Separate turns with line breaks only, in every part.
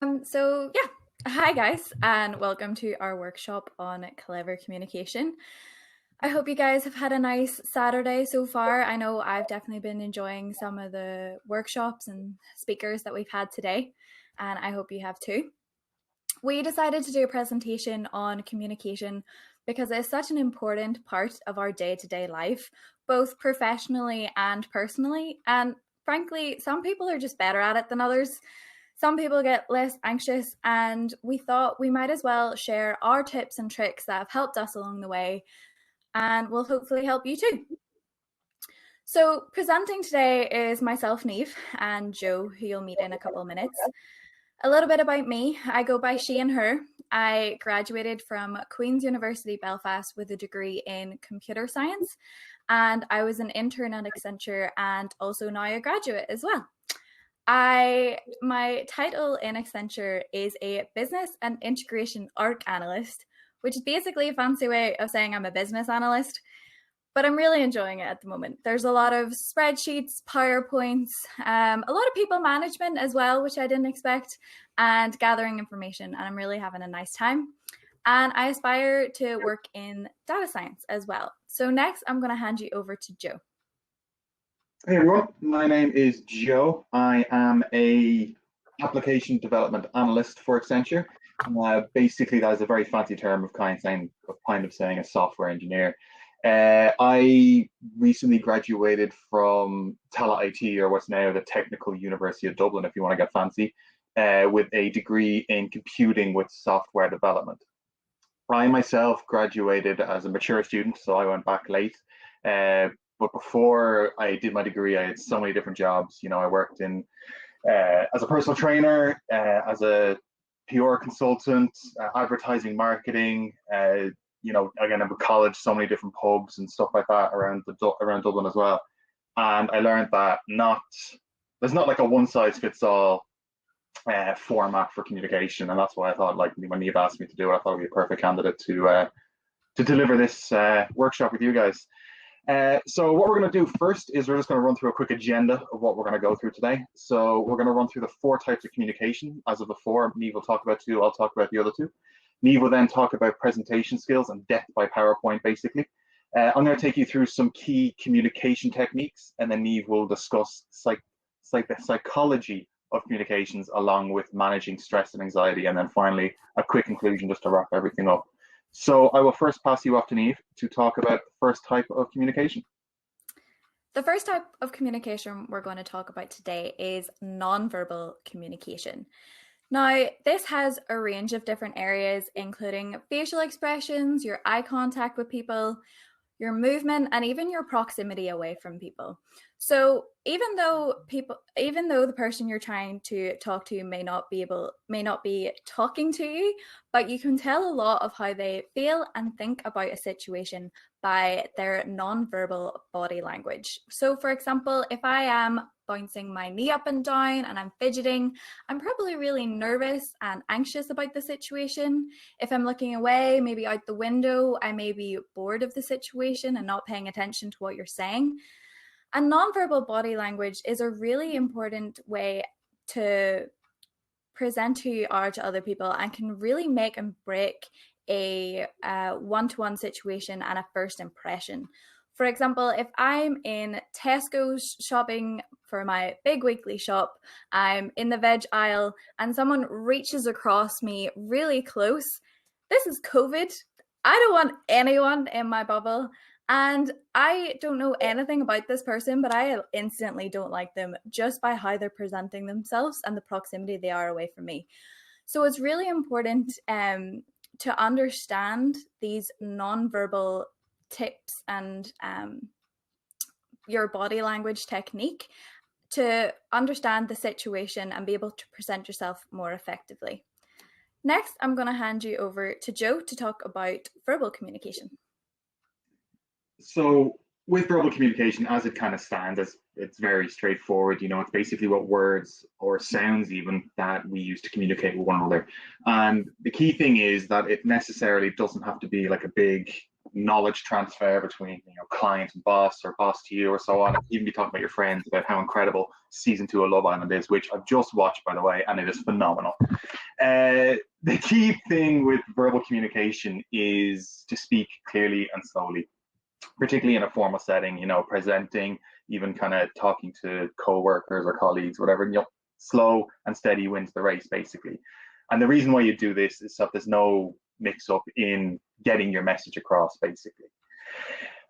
Hi guys, and welcome to our workshop on clever communication. I hope you guys have had a nice Saturday so far. I know I've definitely been enjoying some of the workshops and speakers that we've had today, and I hope you have too. We decided to do a presentation on communication because it's such an important part of our day-to-day life, both professionally and personally. And frankly, some people are just better at it than others. Some people get less anxious, and we thought we might as well share our tips and tricks that have helped us along the way and will hopefully help you too. So, presenting today is myself, Niamh, and Joe, who you'll meet in a couple of minutes. A little bit about me. I go by she and her. I graduated from Queen's University Belfast with a degree in computer science, and I was an intern at Accenture and also now a graduate as well. My title in Accenture is a business and integration arc analyst, which is basically a fancy way of saying I'm a business analyst, but I'm really enjoying it at the moment. There's a lot of spreadsheets, PowerPoints, a lot of people management as well, which I didn't expect, and gathering information, and I'm really having a nice time. And I aspire to work in data science as well. So next, I'm going to hand you over to Joe.
Hey everyone, my name is Joe. I am a application development analyst for Accenture. Basically, that is a very fancy term of kind of saying a software engineer. I recently graduated from Tala IT, or what's now the Technical University of Dublin, if you want to get fancy, with a degree in computing with software development. I myself graduated as a mature student, so I went back late. But before I did my degree, I had so many different jobs. I worked in as a personal trainer, as a PR consultant, advertising, marketing. Again, at college, so many different pubs and stuff like that around Dublin as well. And I learned that there's not like a one size fits all format for communication, and that's why I thought, like, when Niamh asked me to do it, I thought I'd be a perfect candidate to deliver this workshop with you guys. So what we're going to do first is we're just going to run through a quick agenda of what we're going to go through today. So we're going to run through the 4 types of communication. As of before, Niamh will talk about 2, I'll talk about the other 2. Niamh will then talk about presentation skills and death by PowerPoint, basically. I'm going to take you through some key communication techniques, and then Niamh will discuss the psychology of communications along with managing stress and anxiety, and then finally a quick conclusion just to wrap everything up. So I will first pass you off to Niamh to talk about the first type of communication.
The first type of communication we're going to talk about today is nonverbal communication. Now, this has a range of different areas, including facial expressions, your eye contact with people, your movement, and even your proximity away from people. So even though the person you're trying to talk to may not be talking to you, but you can tell a lot of how they feel and think about a situation by their nonverbal body language. So for example, if I am bouncing my knee up and down and I'm fidgeting, I'm probably really nervous and anxious about the situation. If I'm looking away, maybe out the window, I may be bored of the situation and not paying attention to what you're saying. And nonverbal body language is a really important way to present who you are to other people and can really make and break a one-to-one situation and a first impression. For example, if I'm in Tesco's shopping for my big weekly shop, I'm in the veg aisle and someone reaches across me really close. This is COVID. I don't want anyone in my bubble. And I don't know anything about this person, but I instantly don't like them just by how they're presenting themselves and the proximity they are away from me. So it's really important to understand these nonverbal tips and your body language technique to understand the situation and be able to present yourself more effectively. Next, I'm going to hand you over to Joe to talk about verbal communication.
So with verbal communication, as it kind of stands, it's very straightforward. It's basically what words or sounds even that we use to communicate with one another. And the key thing is that it necessarily doesn't have to be like a big knowledge transfer between client and boss, or boss to you, or so on. And even be talking about your friends about how incredible season 2 of Love Island is, which I've just watched, by the way, and it is phenomenal. The key thing with verbal communication is to speak clearly and slowly, particularly in a formal setting, presenting, even kind of talking to co-workers or colleagues, whatever. Slow and steady wins the race, basically. And the reason why you do this is that there's no mix up in getting your message across, basically.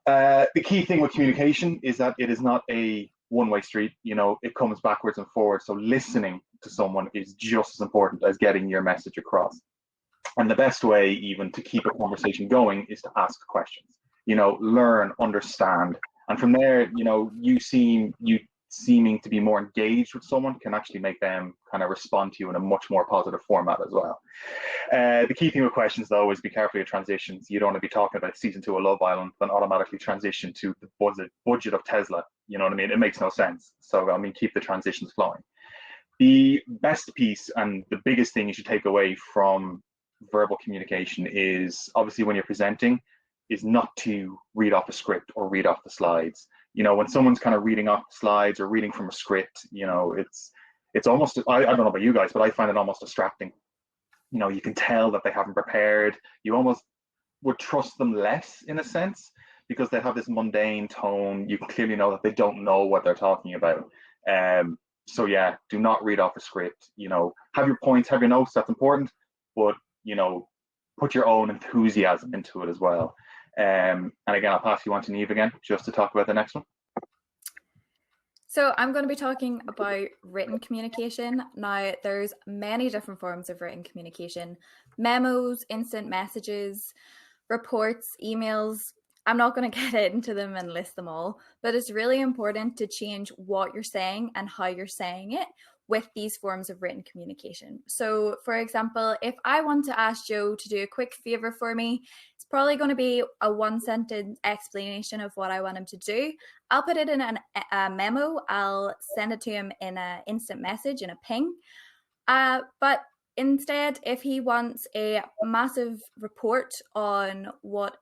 The key thing with communication is that it is not a one-way street. It comes backwards and forwards. So listening to someone is just as important as getting your message across. And the best way even to keep a conversation going is to ask questions. Learn, understand. And from there, you seeming to be more engaged with someone can actually make them kind of respond to you in a much more positive format as well. The key thing with questions, though, is be careful of transitions. You don't want to be talking about season 2 of Love Island, then automatically transition to the budget of Tesla. You know what I mean? It makes no sense. So, keep the transitions flowing. The best piece and the biggest thing you should take away from verbal communication is, obviously, when you're presenting, is not to read off a script or read off the slides. When someone's kind of reading off the slides or reading from a script, it's almost, I don't know about you guys, but I find it almost distracting. You can tell that they haven't prepared. You almost would trust them less, in a sense, because they have this mundane tone. You can clearly know that they don't know what they're talking about. So yeah, do not read off a script. Have your points, have your notes, that's important, but put your own enthusiasm into it as well. And again, I'll pass you on to Niamh again, just to talk about the next one.
So I'm going to be talking about written communication. Now, there's many different forms of written communication: memos, instant messages, reports, emails. I'm not going to get into them and list them all, but it's really important to change what you're saying and how you're saying it with these forms of written communication. So, for example, if I want to ask Joe to do a quick favor for me, it's probably going to be a one-sentence explanation of what I want him to do. I'll put it in a memo. I'll send it to him in an instant message, in a ping. But instead, if he wants a massive report on what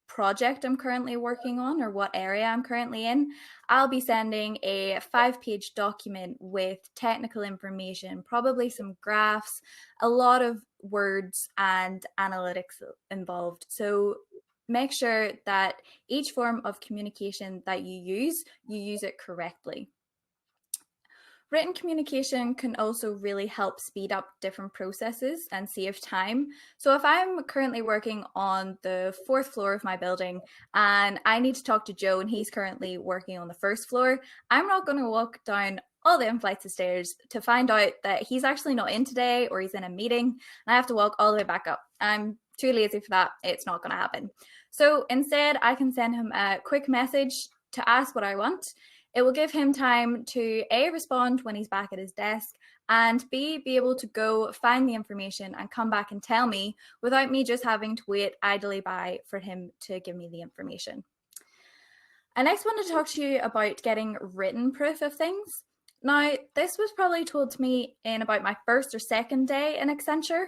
project I'm currently working on or what area I'm currently in, I'll be sending a 5-page document with technical information, probably some graphs, a lot of words and analytics involved. So make sure that each form of communication that you use it correctly. Written communication can also really help speed up different processes and save time. So if I'm currently working on the 4th floor of my building and I need to talk to Joe and he's currently working on the 1st floor, I'm not going to walk down all the flights of stairs to find out that he's actually not in today or he's in a meeting and I have to walk all the way back up. I'm too lazy for that. It's not going to happen. So instead, I can send him a quick message to ask what I want. It will give him time to A, respond when he's back at his desk, and B, be able to go find the information and come back and tell me without me just having to wait idly by for him to give me the information. I next want to talk to you about getting written proof of things. Now, this was probably told to me in about my 1st or 2nd day in Accenture.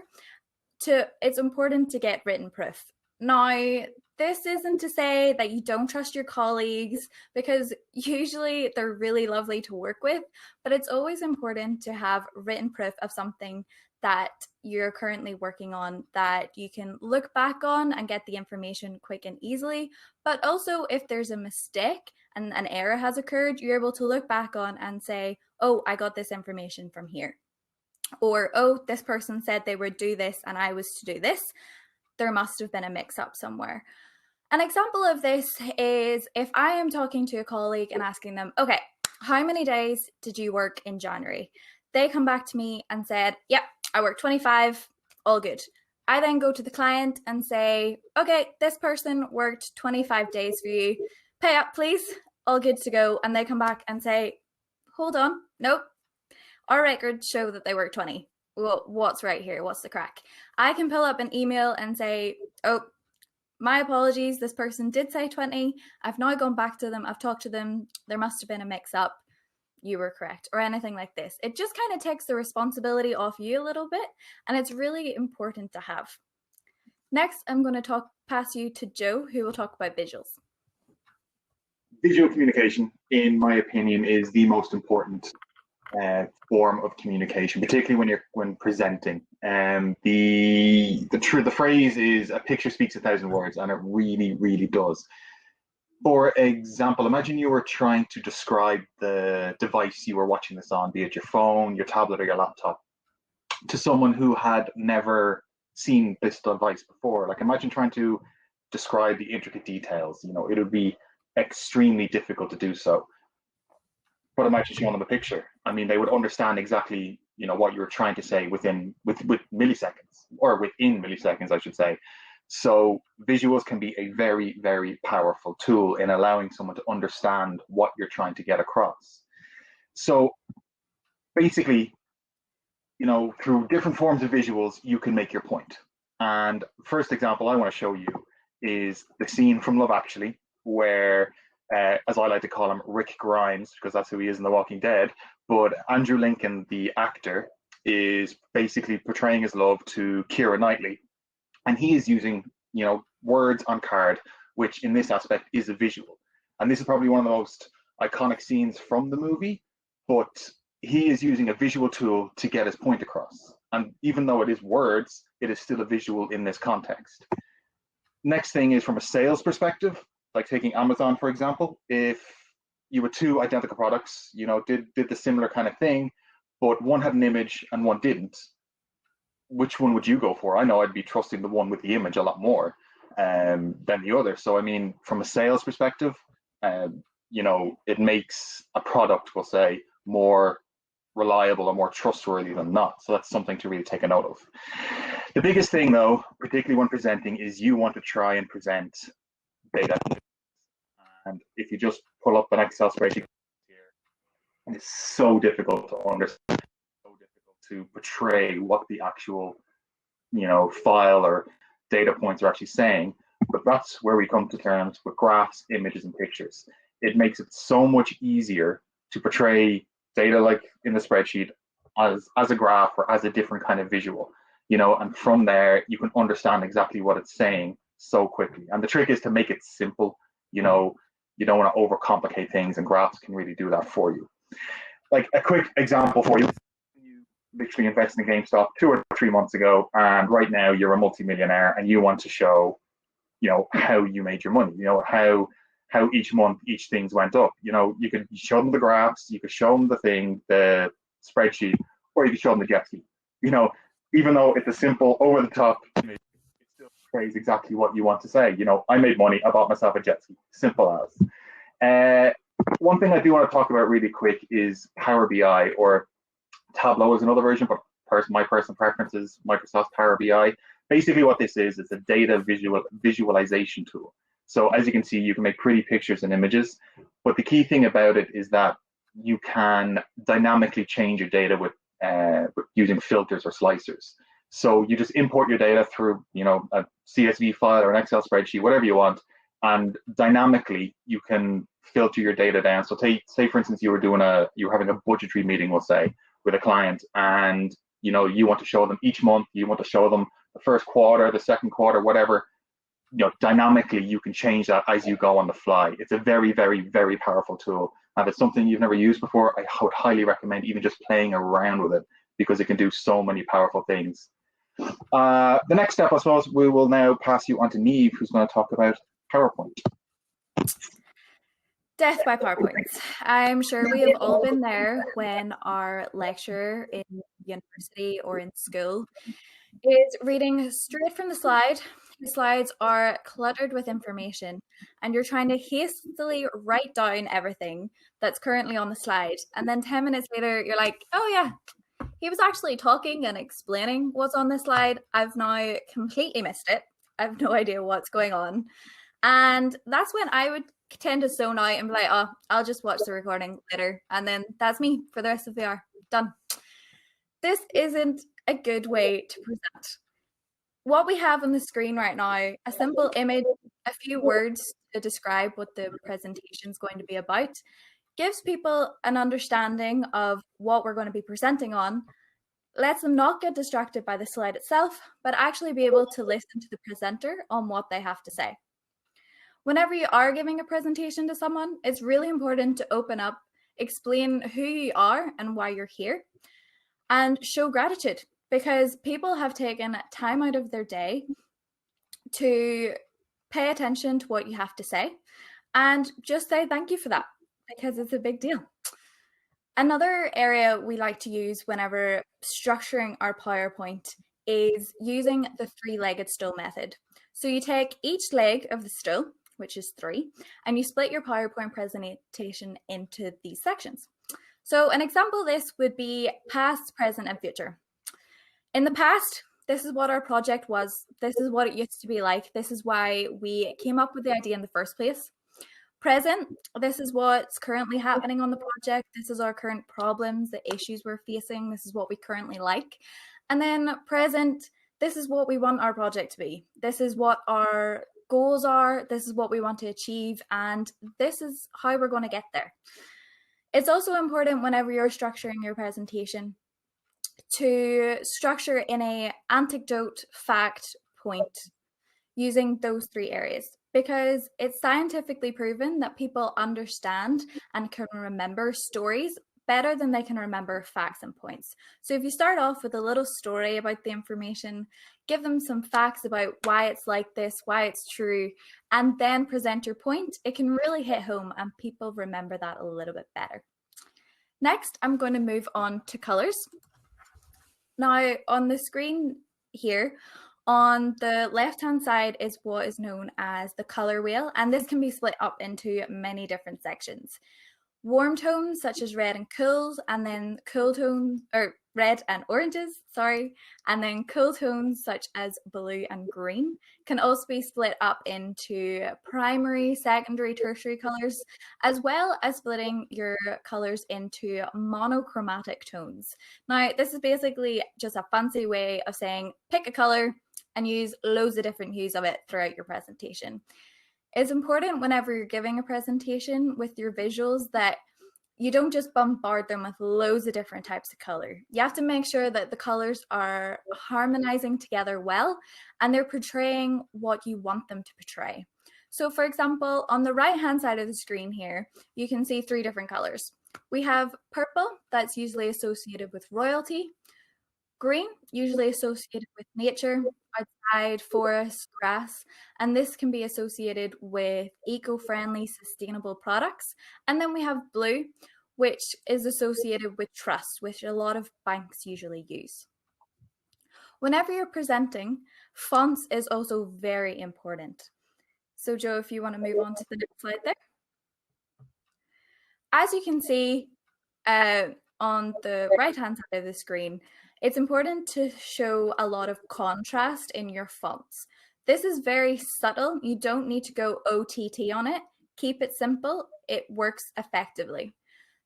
It's important to get written proof. Now, this isn't to say that you don't trust your colleagues, because usually they're really lovely to work with, but it's always important to have written proof of something that you're currently working on that you can look back on and get the information quick and easily. But also, if there's a mistake and an error has occurred, you're able to look back on and say, oh, I got this information from here. Or, oh, this person said they would do this and I was to do this. There must have been a mix-up somewhere. An example of this is if I am talking to a colleague and asking them, okay, how many days did you work in January? They come back to me and said, yep, I worked 25, all good. I then go to the client and say, okay, this person worked 25 days for you. Pay up, please. All good to go. And they come back and say, hold on, nope. Our records show that they worked 20. Well, what's right here? What's the crack? I can pull up an email and say, oh, my apologies, this person did say 20. I've now gone back to them. I've talked to them. There must have been a mix-up. You were correct, or anything like this. It just kind of takes the responsibility off you a little bit, and it's really important to have. Next, I'm going to pass you to Joe, who will talk about visuals.
Visual communication, in my opinion, is the most important form of communication, particularly when presenting. The phrase is a picture speaks 1,000 words, and it really does. For example, imagine you were trying to describe the device you were watching this on, be it your phone, your tablet, or your laptop, to someone who had never seen this device before. Like, imagine trying to describe the intricate details. It would be extremely difficult to do so. But imagine showing them a picture. I mean, they would understand exactly, what you were trying to say with milliseconds, or within milliseconds, I should say. So visuals can be a very powerful tool in allowing someone to understand what you're trying to get across. So basically, through different forms of visuals, you can make your point. And first example I want to show you is the scene from Love Actually, where, as I like to call him, Rick Grimes, because that's who he is in The Walking Dead. But Andrew Lincoln, the actor, is basically portraying his love to Keira Knightley. And he is using, words on card, which in this aspect is a visual. And this is probably one of the most iconic scenes from the movie, but he is using a visual tool to get his point across. And even though it is words, it is still a visual in this context. Next thing is from a sales perspective, like taking Amazon, for example. If you were two identical products, did the similar kind of thing, but one had an image and one didn't, which one would you go for? I know I'd be trusting the one with the image a lot more than the other. So, I mean, from a sales perspective, it makes a product, we'll say, more reliable or more trustworthy than not. So that's something to really take a note of. The biggest thing, though, particularly when presenting, is you want to try and present data. And if you just pull up an Excel spreadsheet here, it's so difficult to understand, so difficult to portray what the actual, file or data points are actually saying. But that's where we come to terms with graphs, images, and pictures. It makes it so much easier to portray data like in the spreadsheet as a graph or as a different kind of visual, and from there you can understand exactly what it's saying so quickly. And the trick is to make it simple. You don't want to overcomplicate things, and graphs can really do that for you. Like a quick example for you. You literally invested in GameStop 2 or 3 months ago, and right now you're a multimillionaire and you want to show, how you made your money, how each month each things went up. You could show them the graphs, you could show them the spreadsheet, or you could show them the jet ski. Even though it's a simple over the top image, it still portrays exactly what you want to say. I made money, I bought myself a jet ski. Simple as. One thing I do want to talk about really quick is Power BI, or Tableau is another version, but my personal preference is Microsoft Power BI. Basically what this is a data visualization tool. So as you can see, you can make pretty pictures and images, but the key thing about it is that you can dynamically change your data with using filters or slicers. So you just import your data through, a CSV file or an Excel spreadsheet, whatever you want, and dynamically you can filter your data down. So say for instance, you're having a budgetary meeting, we'll say, with a client, and you want to show them each month, you want to show them the first quarter, the second quarter, whatever. Dynamically you can change that as you go on the fly. It's a very powerful tool. And if it's something you've never used before, I would highly recommend even just playing around with it, because it can do so many powerful things. The next step, I suppose, we will now pass you on to Niamh, who's going to talk about PowerPoint.
Death by PowerPoint. I'm sure we have all been there when our lecturer in university or in school is reading straight from the slide. The slides are cluttered with information, and you're trying to hastily write down everything that's currently on the slide. And then 10 minutes later, you're like, oh yeah, he was actually talking and explaining what's on the slide. I've now completely missed it. I have no idea what's going on. And that's when I would tend to zone out and be like, oh, I'll just watch the recording later. And then that's me for the rest of the hour. Done. This isn't a good way to present. What we have on the screen right now, a simple image, a few words to describe what the presentation is going to be about, gives people an understanding of what we're going to be presenting on. lets them not get distracted by the slide itself, but actually be able to listen to the presenter on what they have to say. Whenever you are giving a presentation to someone, it's really important to open up, explain who you are and why you're here, and show gratitude, because people have taken time out of their day to pay attention to what you have to say, and just say thank you for that, because it's a big deal. Another area we like to use whenever structuring our PowerPoint is using the three-legged stool method. So you take each leg of the stool, which is 3, and you split your PowerPoint presentation into these sections. So an example of this would be past, present, and future. In the past, this is what our project was. This is what it used to be like. This is why we came up with the idea in the first place. Present, this is what's currently happening on the project. This is our current problems, the issues we're facing. This is what we currently like. And then present, this is what we want our project to be. This is what our goals are. This is what we want to achieve. And this is how we're going to get there. It's also important whenever you're structuring your presentation to structure in a anecdote, fact, point, using those 3 areas, because it's scientifically proven that people understand and can remember stories better than they can remember facts and points. So if you start off with a little story about the information, give them some facts about why it's like this, why it's true, and then present your point, it can really hit home and people remember that a little bit better. Next, I'm going to move on to colors. Now, on the screen here, on the left-hand side is what is known as the color wheel, and this can be split up into many different sections. Warm tones such as red and cools, and then cool tones, or red and oranges, sorry, and then cool tones such as blue and green can also be split up into primary, secondary, tertiary colors, as well as splitting your colors into monochromatic tones. Now, this is basically just a fancy way of saying pick a color and use loads of different hues of it throughout your presentation. It's important whenever you're giving a presentation with your visuals that you don't just bombard them with loads of different types of color. You have to make sure that the colors are harmonizing together well and they're portraying what you want them to portray. So for example, on the right-hand side of the screen here, you can see 3 different colors. We have purple, that's usually associated with royalty. Green, usually associated with nature, outside, forest, grass, and this can be associated with eco-friendly, sustainable products. And then we have blue, which is associated with trust, which a lot of banks usually use. Whenever you're presenting, fonts is also very important. So Joe, if you want to move on to the next slide there. As you can see on the right-hand side of the screen, it's important to show a lot of contrast in your fonts. This is very subtle. You don't need to go OTT on it. Keep it simple. It works effectively.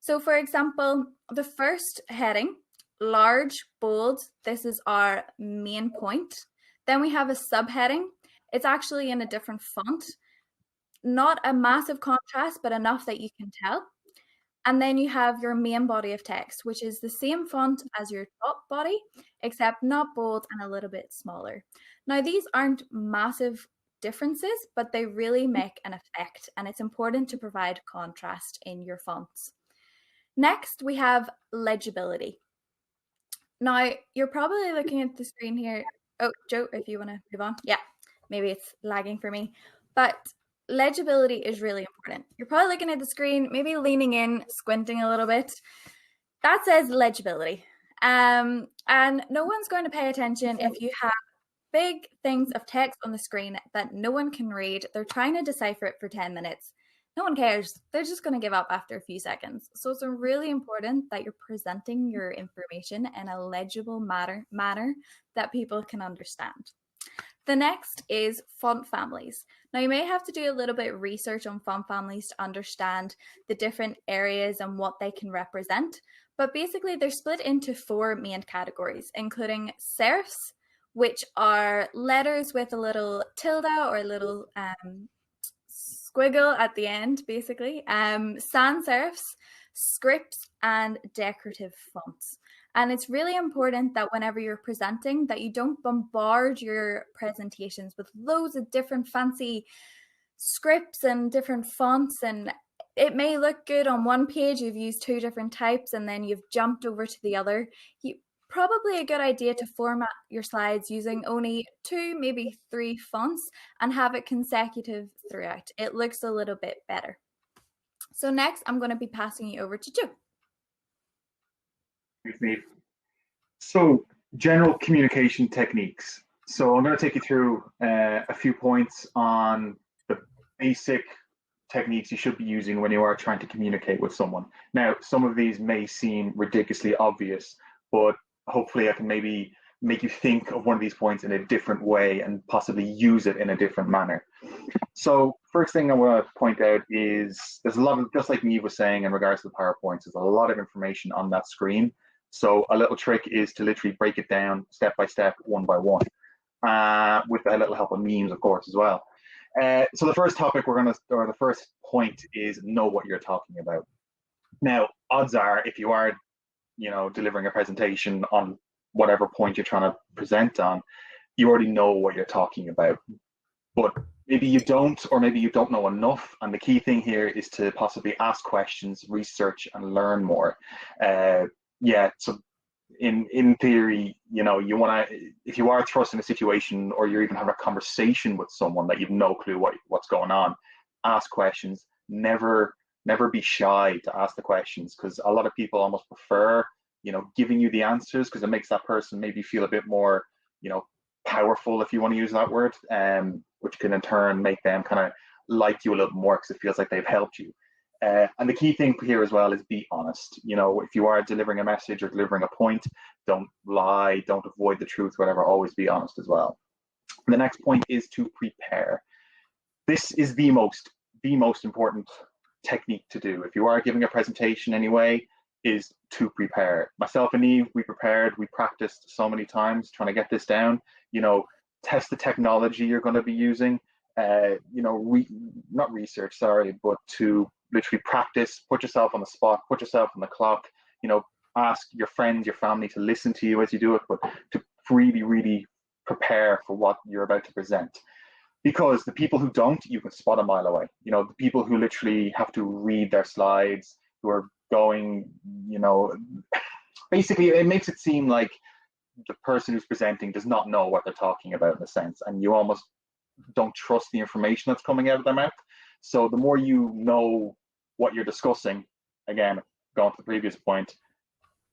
So for example, the first heading, large, bold, this is our main point. Then we have a subheading. It's actually in a different font. Not a massive contrast, but enough that you can tell. And then you have your main body of text, which is the same font as your top body, except not bold and a little bit smaller. Now, these aren't massive differences, but they really make an effect, and it's important to provide contrast in your fonts. Next, we have legibility. Now, you're probably looking at the screen here. Oh, Joe, if you want to move on. Yeah, maybe it's lagging for me. But legibility is really important. You're probably looking at the screen, maybe leaning in, squinting a little bit. That says legibility. And no one's going to pay attention if you have big things of text on the screen that no one can read. They're trying to decipher it for 10 minutes. No one cares. They're just going to give up after a few seconds. So it's really important that you're presenting your information in a legible manner that people can understand. The next is font families. Now, you may have to do a little bit of research on font families to understand the different areas and what they can represent. But basically, they're split into 4 main categories, including serifs, which are letters with a little tilde or a little squiggle at the end, basically. Sans serifs, scripts, and decorative fonts. And it's really important that whenever you're presenting that you don't bombard your presentations with loads of different fancy scripts and different fonts, and it may look good on one page, you've used two different types and then you've jumped over to the other. Probably a good idea to format your slides using only two, maybe three fonts and have it consecutive throughout. It looks a little bit better. So next, I'm going to be passing you over to Joe.
Thanks, Niamh. So, general communication techniques. So, I'm going to take you through a few points on the basic techniques you should be using when you are trying to communicate with someone. Now, some of these may seem ridiculously obvious, but hopefully I can maybe make you think of one of these points in a different way and possibly use it in a different manner. So first thing I want to point out is there's a lot of, just like Niamh was saying in regards to the PowerPoints, there's a lot of information on that screen. So a little trick is to literally break it down step by step, one by one, with a little help of memes, of course, as well. So the first topic or the first point is know what you're talking about. Now, odds are, if you are, delivering a presentation on whatever point you're trying to present on, you already know what you're talking about. But maybe you don't, or maybe you don't know enough. And the key thing here is to possibly ask questions, research, and learn more. So in theory, you want to, if you are thrust in a situation or you're even having a conversation with someone that you've no clue what's going on, ask questions. Never be shy to ask the questions, because a lot of people almost prefer, giving you the answers, because it makes that person maybe feel a bit more, powerful, if you want to use that word, which can in turn make them kind of like you a little more because it feels like they've helped you. And the key thing here as well is be honest. If you are delivering a message or delivering a point, don't lie, don't avoid the truth, whatever, always be honest as well. And the next point is to prepare. This is the most important technique to do. If you are giving a presentation anyway, is to prepare. Myself and Niamh, we prepared, we practiced so many times trying to get this down. Test the technology you're going to be using, not research, sorry, but to literally practice, put yourself on the spot, put yourself on the clock, ask your friends, your family to listen to you as you do it, but to really, really prepare for what you're about to present. Because the people who don't, you can spot a mile away. The people who literally have to read their slides, who are going, basically it makes it seem like the person who's presenting does not know what they're talking about in a sense, and you almost don't trust the information that's coming out of their mouth. So the more you know what you're discussing, again, going to the previous point,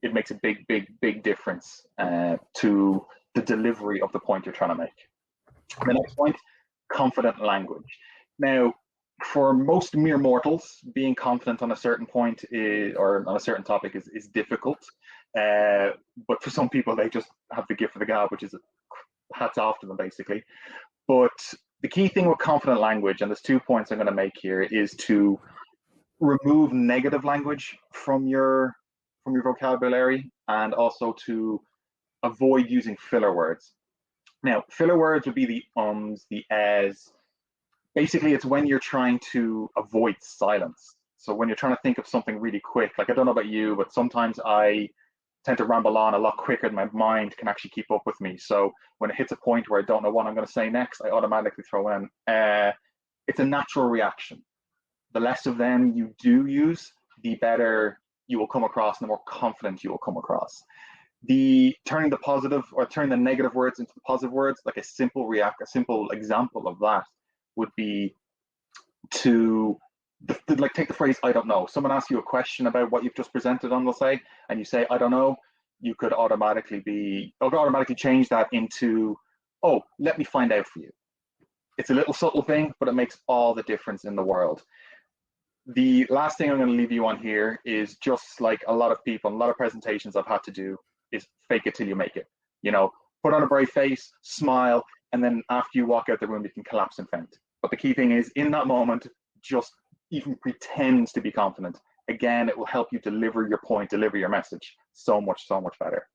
it makes a big difference to the delivery of the point you're trying to make. The next point, confident language. Now, for most mere mortals, being confident on a certain point or on a certain topic is difficult. But for some people, they just have the gift of the gab, which is hats off to them, basically. But the key thing with confident language, and there's 2 points I'm going to make here, is to remove negative language from your vocabulary, and also to avoid using filler words. Now, filler words would be the ums, the as. Basically, it's when you're trying to avoid silence. So when you're trying to think of something really quick, like I don't know about you, but sometimes I tend to ramble on a lot quicker than my mind can actually keep up with me. So when it hits a point where I don't know what I'm going to say next, I automatically throw in. It's a natural reaction. The less of them you do use, the better you will come across and the more confident you will come across. The turning the positive or turning the negative words into the positive words, like a simple example of that would be to like take the phrase "I don't know." Someone asks you a question about what you've just presented on, let's say, and you say "I don't know." You could automatically change that into "Oh, let me find out for you." It's a little subtle thing, but it makes all the difference in the world. The last thing I'm going to leave you on here is just like a lot of people, a lot of presentations I've had to do is fake it till you make it. Put on a brave face, smile, and then after you walk out the room, you can collapse and faint. But the key thing is, in that moment, just even pretend to be confident. Again, it will help you deliver your point, deliver your message so much better.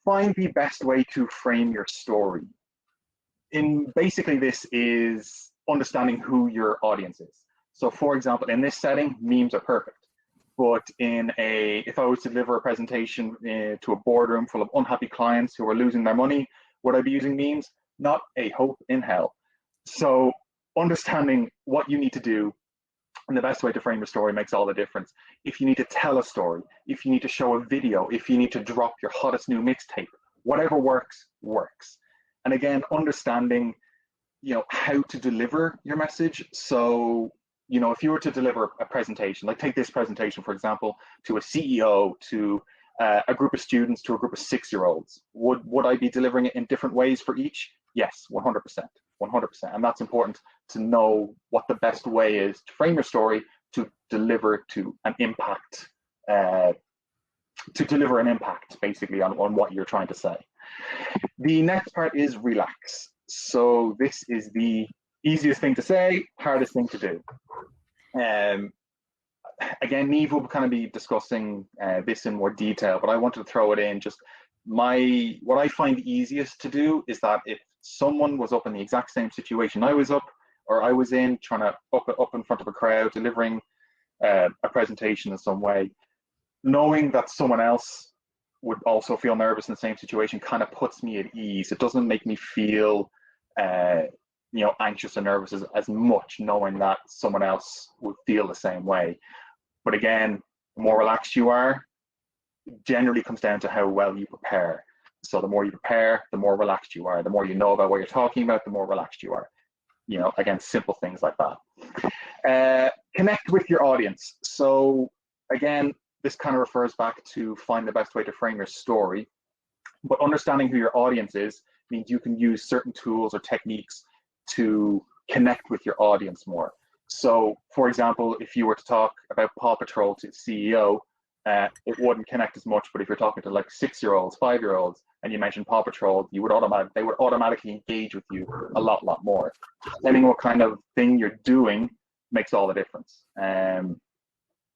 Find the best way to frame your story. Basically, this is understanding who your audience is. So for example, in this setting, memes are perfect. But if I was to deliver a presentation to a boardroom full of unhappy clients who are losing their money, would I be using memes? Not a hope in hell. So understanding what you need to do and the best way to frame your story makes all the difference. If you need to tell a story, if you need to show a video, if you need to drop your hottest new mixtape, whatever works, works. And again, understanding, how to deliver your message. So, if you were to deliver a presentation, like take this presentation, for example, to a CEO, to a group of students, to a group of 6-year-olds, would I be delivering it in different ways for each? Yes, 100%. 100%. And that's important to know what the best way is to frame your story to deliver an impact basically on what you're trying to say. The next part is relax. So this is the easiest thing to say, hardest thing to do. Again, Niamh will kind of be discussing this in more detail, but I wanted to throw it in. Just what I find easiest to do is that if someone was up in the exact same situation I was up, or I was in, trying to up in front of a crowd, delivering a presentation in some way, knowing that someone else would also feel nervous in the same situation kind of puts me at ease. It doesn't make me feel anxious and nervous as much, knowing that someone else would feel the same way. But again, the more relaxed you are, generally comes down to how well you prepare. So the more you prepare, the more relaxed you are. The more you know about what you're talking about, the more relaxed you are. Again, simple things like that. Connect with your audience. So again, this kind of refers back to find the best way to frame your story. But understanding who your audience is means you can use certain tools or techniques to connect with your audience more. So, for example, if you were to talk about Paw Patrol to the CEO, it wouldn't connect as much. But if you're talking to like 6-year-olds, 5-year-olds, and you mention Paw Patrol, they would automatically engage with you a lot more. Depending what kind of thing you're doing makes all the difference.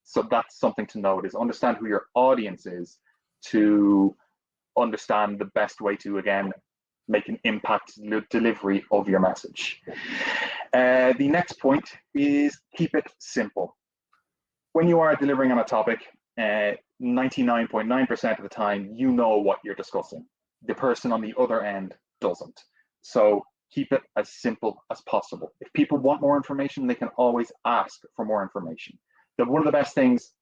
So that's something to note, is understand who your audience is to understand the best way to, again, make an impact delivery of your message. The next point is keep it simple. When you are delivering on a topic, 99.9% of the time, you know what you're discussing. The person on the other end doesn't. So keep it as simple as possible. If people want more information, they can always ask for more information. One of the best things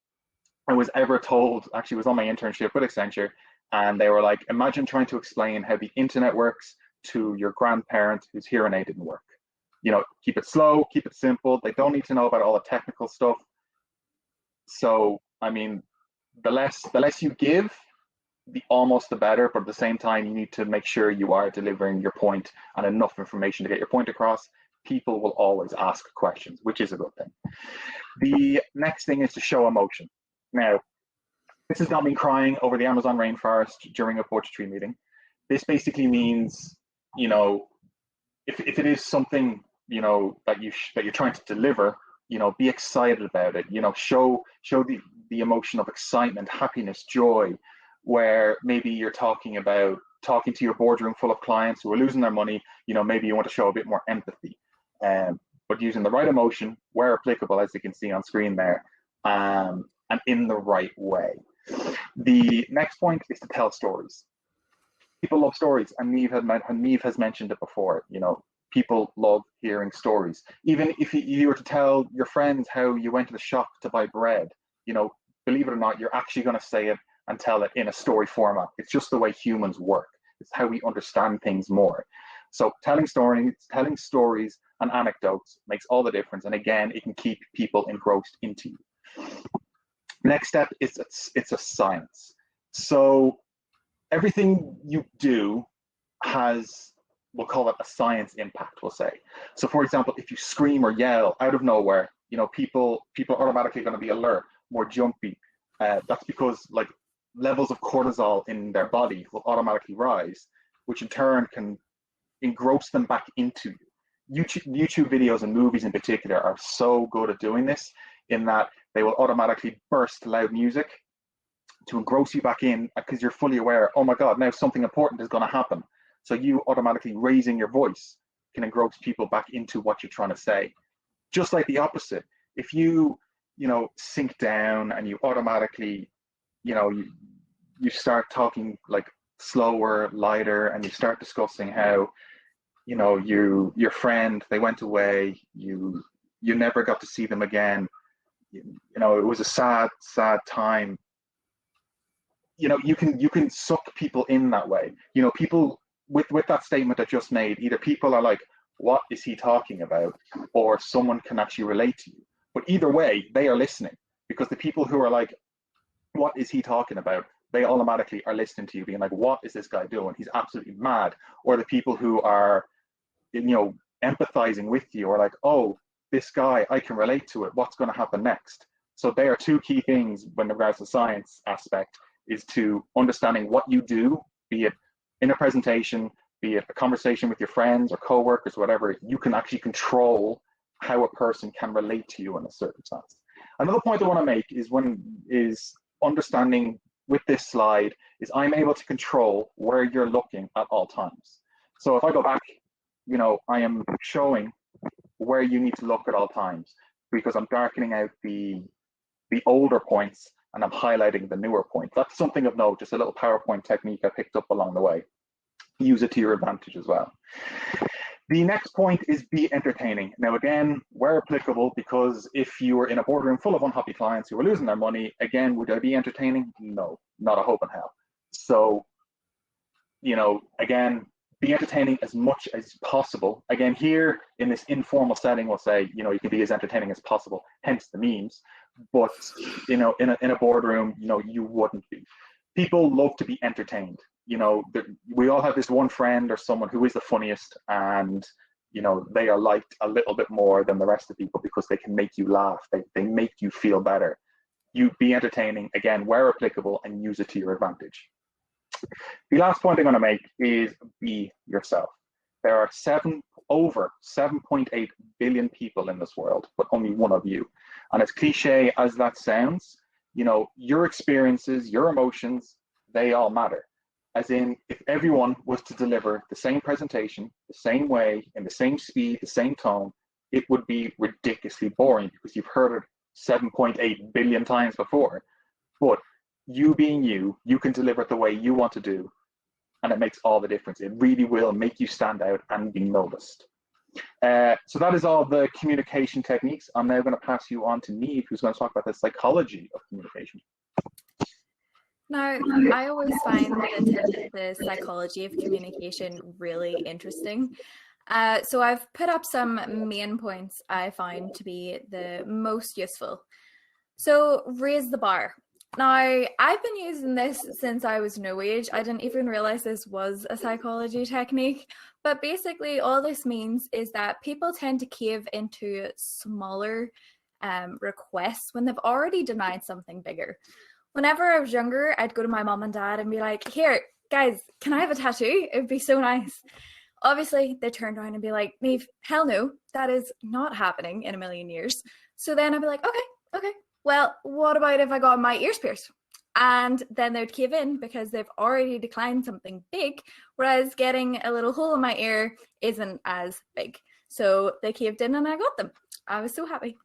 I was ever told, actually was on my internship with Accenture, and they were like, imagine trying to explain how the internet works to your grandparent whose hearing aid didn't work. Keep it slow, keep it simple. They don't need to know about all the technical stuff. So, I mean, the less you give, the better, but at the same time, you need to make sure you are delivering your point and enough information to get your point across. People will always ask questions, which is a good thing. The next thing is to show emotion. Now, this has got me crying over the Amazon rainforest during a poetry meeting. This basically means, if it is something, that you're trying to deliver, be excited about it. Show the emotion of excitement, happiness, joy, where maybe you're talking to your boardroom full of clients who are losing their money. Maybe you want to show a bit more empathy, but using the right emotion where applicable, as you can see on screen there, and in the right way. The next point is to tell stories. People love stories, and Niamh has mentioned it before. People love hearing stories. Even if you were to tell your friends how you went to the shop to buy bread, believe it or not, you're actually going to say it and tell it in a story format. It's just the way humans work. It's how we understand things more. So telling stories and anecdotes makes all the difference. And again, it can keep people engrossed into you. Next step is it's a science. So everything you do has, we'll call it a science impact, we'll say. So for example, if you scream or yell out of nowhere, people are automatically going to be alert, more jumpy. That's because levels of cortisol in their body will automatically rise, which in turn can engross them back into you. YouTube videos and movies in particular are so good at doing this, in that they will automatically burst loud music to engross you back in, because you're fully aware, oh my God, now something important is going to happen. So you automatically raising your voice can engross people back into what you're trying to say. Just like the opposite. If you sink down, and you automatically, you start talking like slower, lighter, and you start discussing how, your friend, they went away, you never got to see them again. It was a sad, sad time. You can suck people in that way. People with that statement I just made, either people are like, what is he talking about? Or someone can actually relate to you. But either way, they are listening, because the people who are like, what is he talking about? They automatically are listening to you, being like, what is this guy doing? He's absolutely mad. Or the people who are, empathizing with you, or like, oh, this guy, I can relate to it. What's going to happen next? So there are two key things when regards to science aspect, is to understanding what you do, be it in a presentation, be it a conversation with your friends or coworkers, whatever. You can actually control how a person can relate to you in a circumstance. Another point I want to make is understanding with this slide is I'm able to control where you're looking at all times. So if I go back, I am showing where you need to look at all times, because I'm darkening out the older points and I'm highlighting the newer points. That's something of note, just a little PowerPoint technique I picked up along the way. Use it to your advantage as well. The next point is be entertaining. Now, again, where applicable, because if you were in a boardroom full of unhappy clients who were losing their money, again, would I be entertaining? No, not a hope in hell. So, again, be entertaining as much as possible. Again, here in this informal setting, we'll say, you can be as entertaining as possible, hence the memes. But, in a boardroom, you wouldn't be. People love to be entertained. We all have this one friend or someone who is the funniest, and they are liked a little bit more than the rest of the people because they can make you laugh. They make you feel better. You be entertaining, again, where applicable, and use it to your advantage. The last point I'm going to make is be yourself. There are over 7.8 billion people in this world, but only one of you. And as cliche as that sounds, your experiences, your emotions, they all matter. As in, if everyone was to deliver the same presentation, the same way, in the same speed, the same tone, it would be ridiculously boring, because you've heard it 7.8 billion times before. But you being you can deliver it the way you want to do, and it makes all the difference. It really will make you stand out and be noticed. So that is all the communication techniques. I'm now going to pass you on to Niamh, who's going to talk about the psychology of communication.
Now, I always find the psychology of communication really interesting. So I've put up some main points I find to be the most useful. So raise the bar. Now, I've been using this since I was no age. I didn't even realize this was a psychology technique. But basically, all this means is that people tend to cave into smaller requests when they've already denied something bigger. Whenever I was younger, I'd go to my mom and dad and be like, here, guys, can I have a tattoo? It would be so nice. Obviously, they turned around and be like, Niamh, hell no, that is not happening in a million years. So then I'd be like, okay. Well, what about if I got my ears pierced? And then they'd cave in because they've already declined something big, whereas getting a little hole in my ear isn't as big. So they caved in and I got them. I was so happy.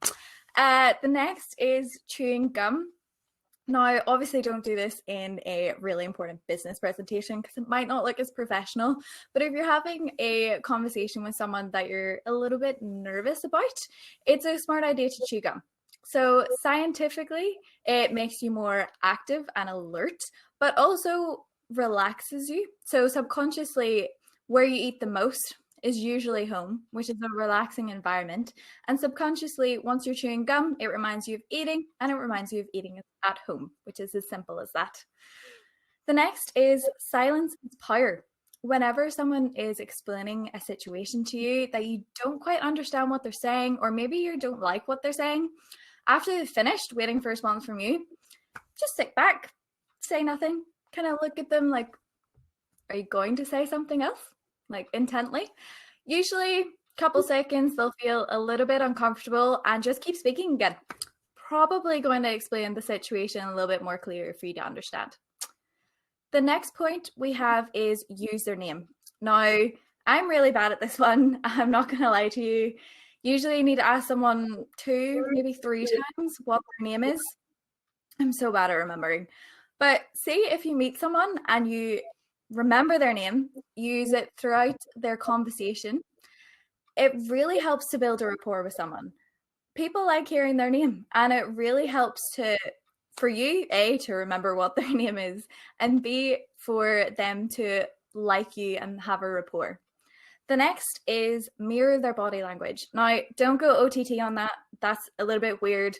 The next is chewing gum. Now, obviously don't do this in a really important business presentation because it might not look as professional, but if you're having a conversation with someone that you're a little bit nervous about, it's a smart idea to chew gum. So scientifically, it makes you more active and alert, but also relaxes you. So subconsciously, where you eat the most is usually home, which is a relaxing environment. And subconsciously, once you're chewing gum, it reminds you of eating, and it reminds you of eating at home, which is as simple as that. The next is silence is power. Whenever someone is explaining a situation to you that you don't quite understand what they're saying, or maybe you don't like what they're saying, after they've finished waiting for a response from you, just sit back, say nothing, kind of look at them like, are you going to say something else? Like intently. Usually a couple seconds, they'll feel a little bit uncomfortable and just keep speaking again. Probably going to explain the situation a little bit more clear for you to understand. The next point we have is use their name. Now, I'm really bad at this one. I'm not going to lie to you. Usually you need to ask someone 2, maybe 3 times what their name is. I'm so bad at remembering. But see if you meet someone and you remember their name, use it throughout their conversation. It really helps to build a rapport with someone. People like hearing their name, and it really helps for you, A, to remember what their name is, and B, for them to like you and have a rapport. The next is mirror their body language. Now, don't go OTT on that. That's a little bit weird.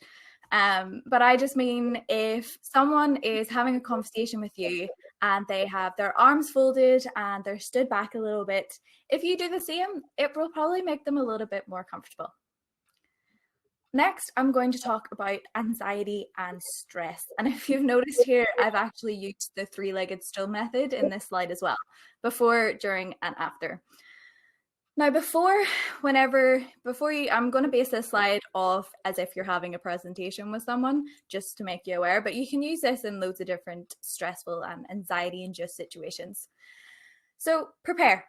But I just mean if someone is having a conversation with you and they have their arms folded and they're stood back a little bit, if you do the same, it will probably make them a little bit more comfortable. Next, I'm going to talk about anxiety and stress. And if you've noticed here, I've actually used the 3-legged stool method in this slide as well, before, during, and after. Now, I'm going to base this slide off as if you're having a presentation with someone, just to make you aware, but you can use this in loads of different stressful and anxiety-induced situations. So prepare.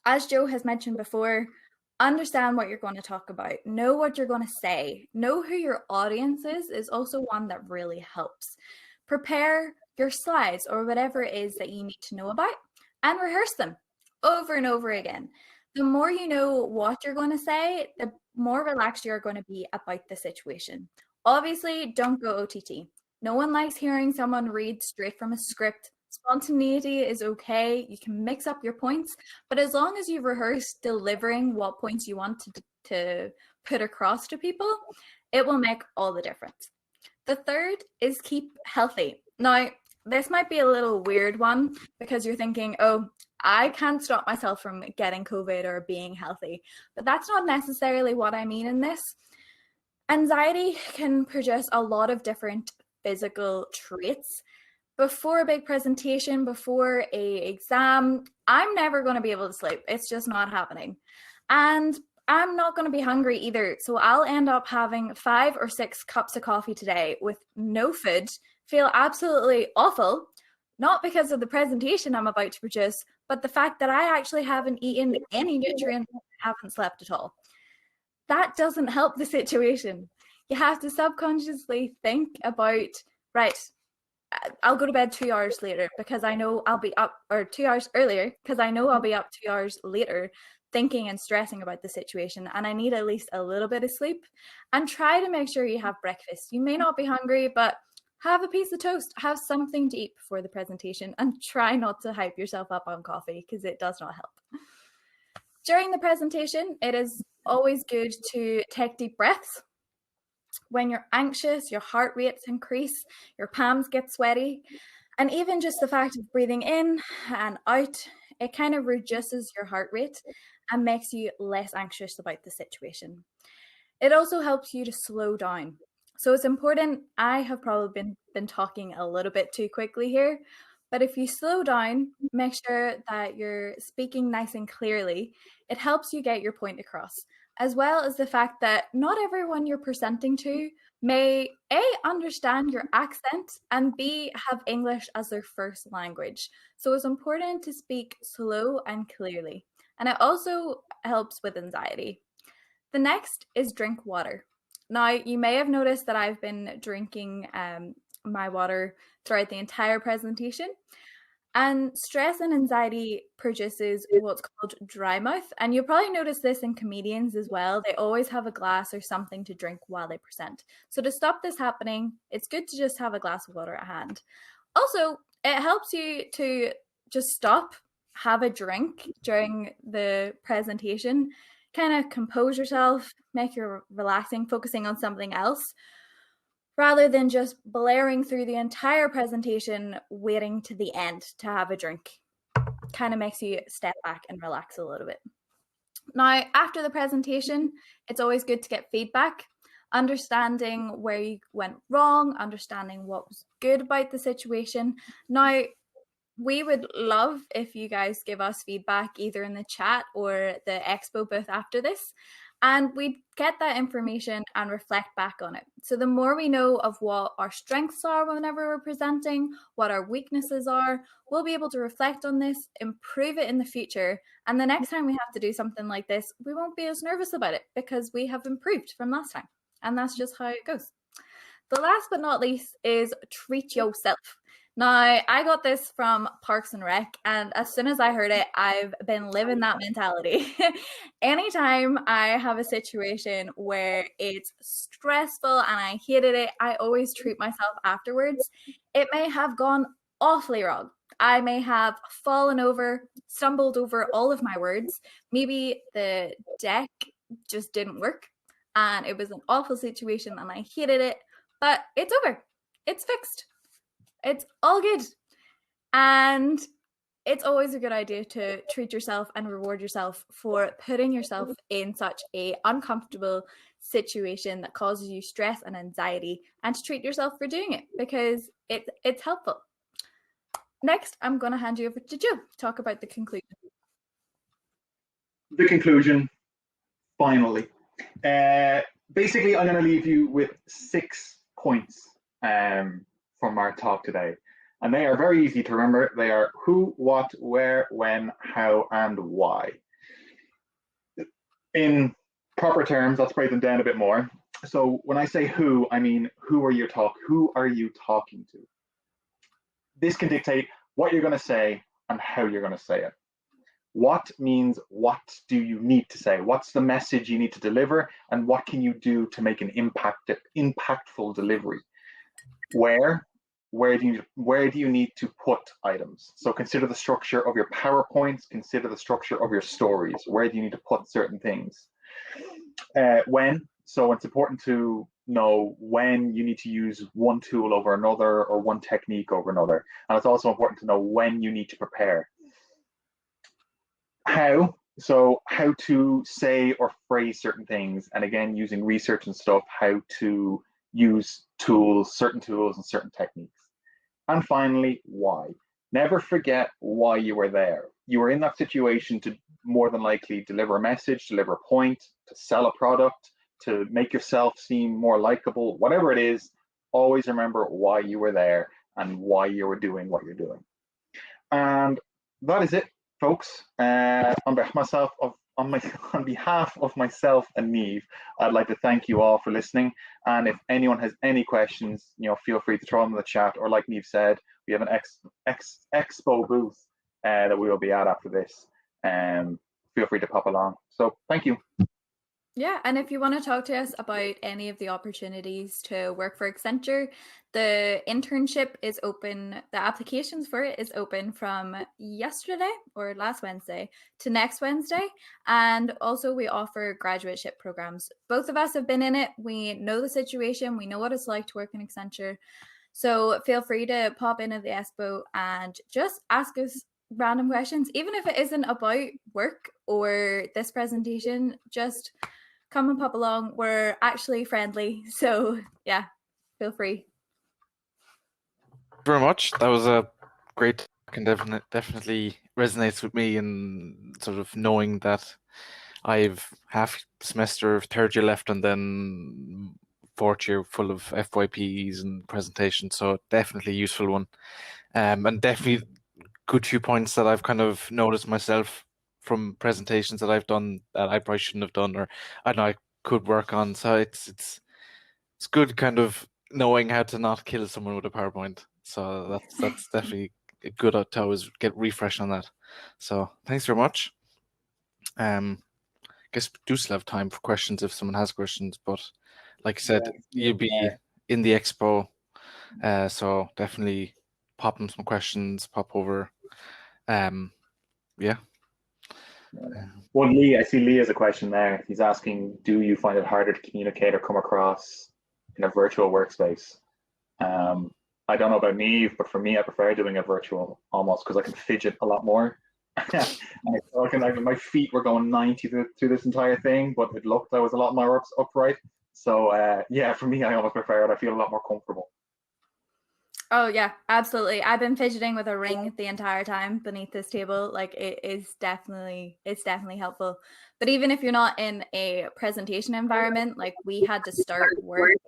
As Joe has mentioned before, understand what you're going to talk about, know what you're going to say, know who your audience is also one that really helps. Prepare your slides or whatever it is that you need to know about and rehearse them over and over again. The more you know what you're going to say, the more relaxed you're going to be about the situation. Obviously, don't go OTT. No one likes hearing someone read straight from a script. Spontaneity is okay. You can mix up your points, but as long as you've rehearsed delivering what points you want to put across to people, it will make all the difference. The third is keep healthy. Now, this might be a little weird one because you're thinking, oh, I can't stop myself from getting COVID or being healthy, but that's not necessarily what I mean in this. Anxiety can produce a lot of different physical traits. Before a big presentation, before a exam, I'm never going to be able to sleep. It's just not happening. And I'm not going to be hungry either. So I'll end up having 5 or 6 cups of coffee today with no food, feel absolutely awful, not because of the presentation I'm about to produce, but the fact that I actually haven't eaten any nutrients, haven't slept at all. That doesn't help the situation. You have to subconsciously think about, right, I'll go to bed 2 hours later because I know I'll be up, or 2 hours earlier because I know I'll be up 2 hours later thinking and stressing about the situation, and I need at least a little bit of sleep. And try to make sure you have breakfast. You may not be hungry, but have a piece of toast, have something to eat before the presentation, and try not to hype yourself up on coffee because it does not help. During the presentation, it is always good to take deep breaths. When you're anxious, your heart rates increase, your palms get sweaty, and even just the fact of breathing in and out, it kind of reduces your heart rate and makes you less anxious about the situation. It also helps you to slow down. So it's important. I have probably been talking a little bit too quickly here, but if you slow down, make sure that you're speaking nice and clearly. It helps you get your point across, as well as the fact that not everyone you're presenting to may A, understand your accent, and B, have English as their first language. So it's important to speak slow and clearly. And it also helps with anxiety. The next is drink water. Now, you may have noticed that I've been drinking my water throughout the entire presentation. And stress and anxiety produces what's called dry mouth. And you'll probably notice this in comedians as well. They always have a glass or something to drink while they present. So to stop this happening, it's good to just have a glass of water at hand. Also, it helps you to just stop, have a drink during the presentation, kind of compose yourself, make you relaxing, focusing on something else, rather than just blaring through the entire presentation, waiting to the end to have a drink. Kind of makes you step back and relax a little bit. Now, after the presentation, it's always good to get feedback, understanding where you went wrong, understanding what was good about the situation. Now, we would love if you guys give us feedback either in the chat or the expo booth after this. And we get that information and reflect back on it. So the more we know of what our strengths are whenever we're presenting, what our weaknesses are, we'll be able to reflect on this, improve it in the future. And the next time we have to do something like this, we won't be as nervous about it because we have improved from last time. And that's just how it goes. The last but not least is treat yourself. Now, I got this from Parks and Rec, and as soon as I heard it, I've been living that mentality. Anytime I have a situation where it's stressful and I hated it, I always treat myself afterwards. It may have gone awfully wrong. I may have fallen over, stumbled over all of my words. Maybe the deck just didn't work and it was an awful situation and I hated it, but it's over. It's fixed. It's all good. And it's always a good idea to treat yourself and reward yourself for putting yourself in such a uncomfortable situation that causes you stress and anxiety, and to treat yourself for doing it because it's helpful. Next, I'm going to hand you over to Joe to talk about the conclusion.
The conclusion, finally. Basically, I'm going to leave you with 6 points from our talk today. And they are very easy to remember. They are who, what, where, when, how, and why. In proper terms, let's break them down a bit more. So when I say who, I mean who are you talking to? This can dictate what you're going to say and how you're going to say it. What means what do you need to say? What's the message you need to deliver, and what can you do to make an impactful delivery? Where do you need to put items? So consider the structure of your PowerPoints, consider the structure of your stories. Where do you need to put certain things? When, so it's important to know when you need to use one tool over another or one technique over another. And it's also important to know when you need to prepare. How, so how to say or phrase certain things. And again, using research and stuff, how to use tools, certain tools and certain techniques. And finally, why? Never forget why you were there. You were in that situation to more than likely deliver a message, deliver a point, to sell a product, to make yourself seem more likable, whatever it is. Always remember why you were there and why you were doing what you're doing. And that is it, folks. On behalf of myself and Niamh, I'd like to thank you all for listening. And if anyone has any questions, feel free to throw them in the chat. Or like Niamh said, we have an expo booth that we will be at after this. Feel free to pop along. So thank you.
Yeah, and if you want to talk to us about any of the opportunities to work for Accenture, the internship is open, the applications for it is open from yesterday or last Wednesday to next Wednesday. And also we offer graduateship programs. Both of us have been in it. We know the situation. We know what it's like to work in Accenture. So feel free to pop in at the Expo and just ask us random questions, even if it isn't about work or this presentation. Just come and pop along. We're actually friendly, so yeah, feel free.
Very much. That was a great talk and definitely resonates with me in sort of knowing that I've half semester of third year left and then fourth year full of FYPs and presentations. So definitely a useful one. And definitely good few points that I've kind of noticed myself from presentations that I've done that I probably shouldn't have done, or I know I could work on. So it's good kind of knowing how to not kill someone with a PowerPoint. So that's definitely good to always get refreshed on that. So thanks very much. Guess we do still have time for questions if someone has questions, but like I said, you'll be in the expo, so definitely pop them some questions, pop over. Yeah.
Well, Lee, I see Lee has a question there. He's asking, do you find it harder to communicate or come across in a virtual workspace? I don't know about Niamh, but for me, I prefer doing it virtual almost because I can fidget a lot more. And my feet were going 90 through this entire thing, but it looked I was a lot more upright. So yeah, for me, I almost prefer it. I feel a lot more comfortable.
Oh yeah, absolutely. I've been fidgeting with a ring the entire time beneath this table. Like it's definitely helpful. But even if you're not in a presentation environment, like we had to start work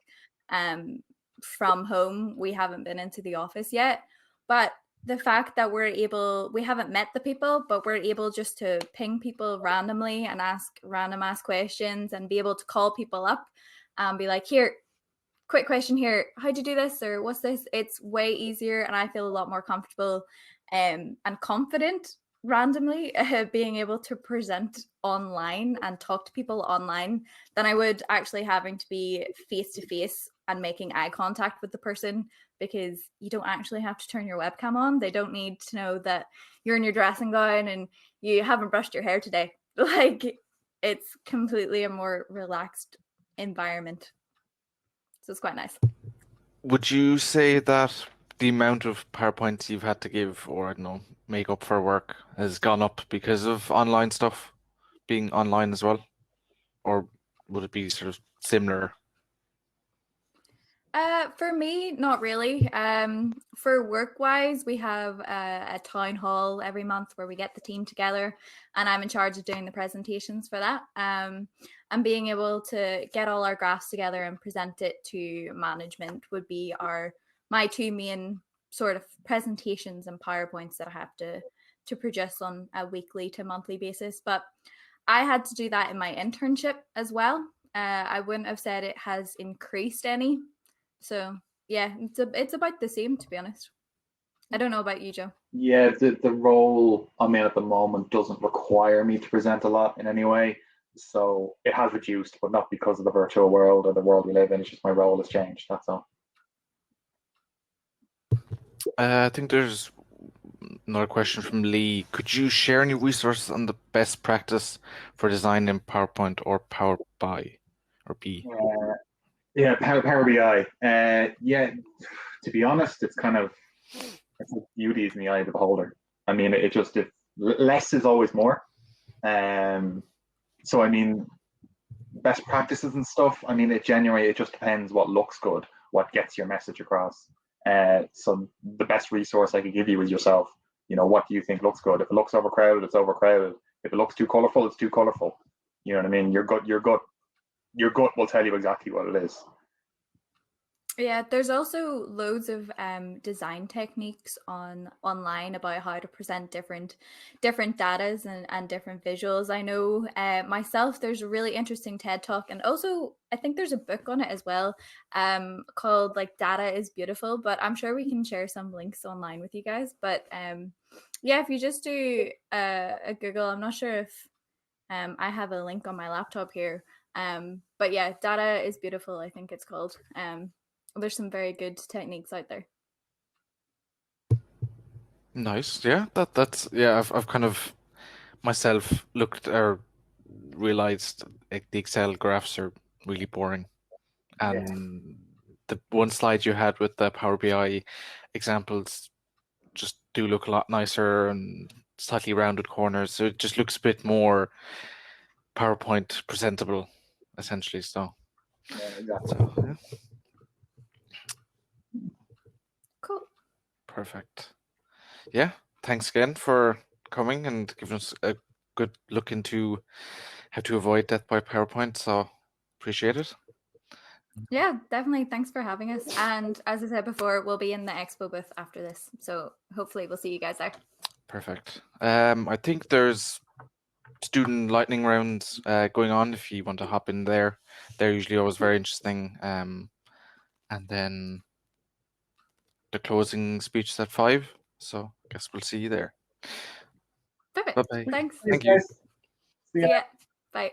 um from home. We haven't been into the office yet. But the fact that we haven't met the people, but we're able just to ping people randomly and ask questions and be able to call people up and be like, here, quick question here, how'd you do this, or what's this? It's way easier, and I feel a lot more comfortable and confident randomly being able to present online and talk to people online than I would actually having to be face to face and making eye contact with the person, because you don't actually have to turn your webcam on. They don't need to know that you're in your dressing gown and you haven't brushed your hair today. Like, it's completely a more relaxed environment. So it's quite nice.
Would you say that the amount of PowerPoints you've had to give, or I don't know, make up for work has gone up because of online stuff being online as well? Or would it be sort of similar?
For me, not really. For work-wise, we have a town hall every month where we get the team together, and I'm in charge of doing the presentations for that. And being able to get all our graphs together and present it to management would be my two main sort of presentations and PowerPoints that I have to produce on a weekly to monthly basis. But I had to do that in my internship as well. I wouldn't have said it has increased any. So yeah, it's about the same, to be honest. I don't know about you, Joe.
Yeah, the role I'm in at the moment doesn't require me to present a lot in any way. So it has reduced, but not because of the virtual world or the world we live in. It's just my role has changed. That's all.
I think there's another question from Lee. Could you share any resources on the best practice for design in PowerPoint or Power BI or B?
Yeah, Power BI. Yeah, to be honest, it's like beauty is in the eye of the beholder. I mean, less is always more. So I mean, best practices and stuff. I mean, it just depends what looks good, what gets your message across. So the best resource I could give you is yourself. You know, what do you think looks good? If it looks overcrowded, it's overcrowded. If it looks too colorful, it's too colorful. You know what I mean? Your gut will tell you exactly what it is.
Yeah, there's also loads of design techniques online about how to present different datas and different visuals. I know myself, there's a really interesting TED talk, and also I think there's a book on it as well, called like Data is Beautiful. But I'm sure we can share some links online with you guys. But yeah, if you just do a Google, I'm not sure if I have a link on my laptop here. But yeah, Data is Beautiful, I think it's called. There's some very good techniques out there.
Nice. Yeah, that's yeah, I've kind of myself looked or realized like, the Excel graphs are really boring.
Yeah.
And the one slide you had with the Power BI examples just do look a lot nicer and slightly rounded corners. So it just looks a bit more PowerPoint presentable, essentially. So,
Yeah, exactly.
so yeah,
Cool.
perfect. Yeah, thanks again for coming and giving us a good look into how to avoid death by PowerPoint. So appreciate it.
Yeah, definitely. Thanks for having us. And as I said before, we'll be in the expo booth after this. So hopefully we'll see you guys there.
Perfect. I think there's student lightning rounds going on if you want to hop in there. They're usually always very interesting. And then the closing speech is at 5. So I guess we'll see you there.
Perfect.
Bye-bye.
Thanks.
Thank you.
See
See ya. Bye.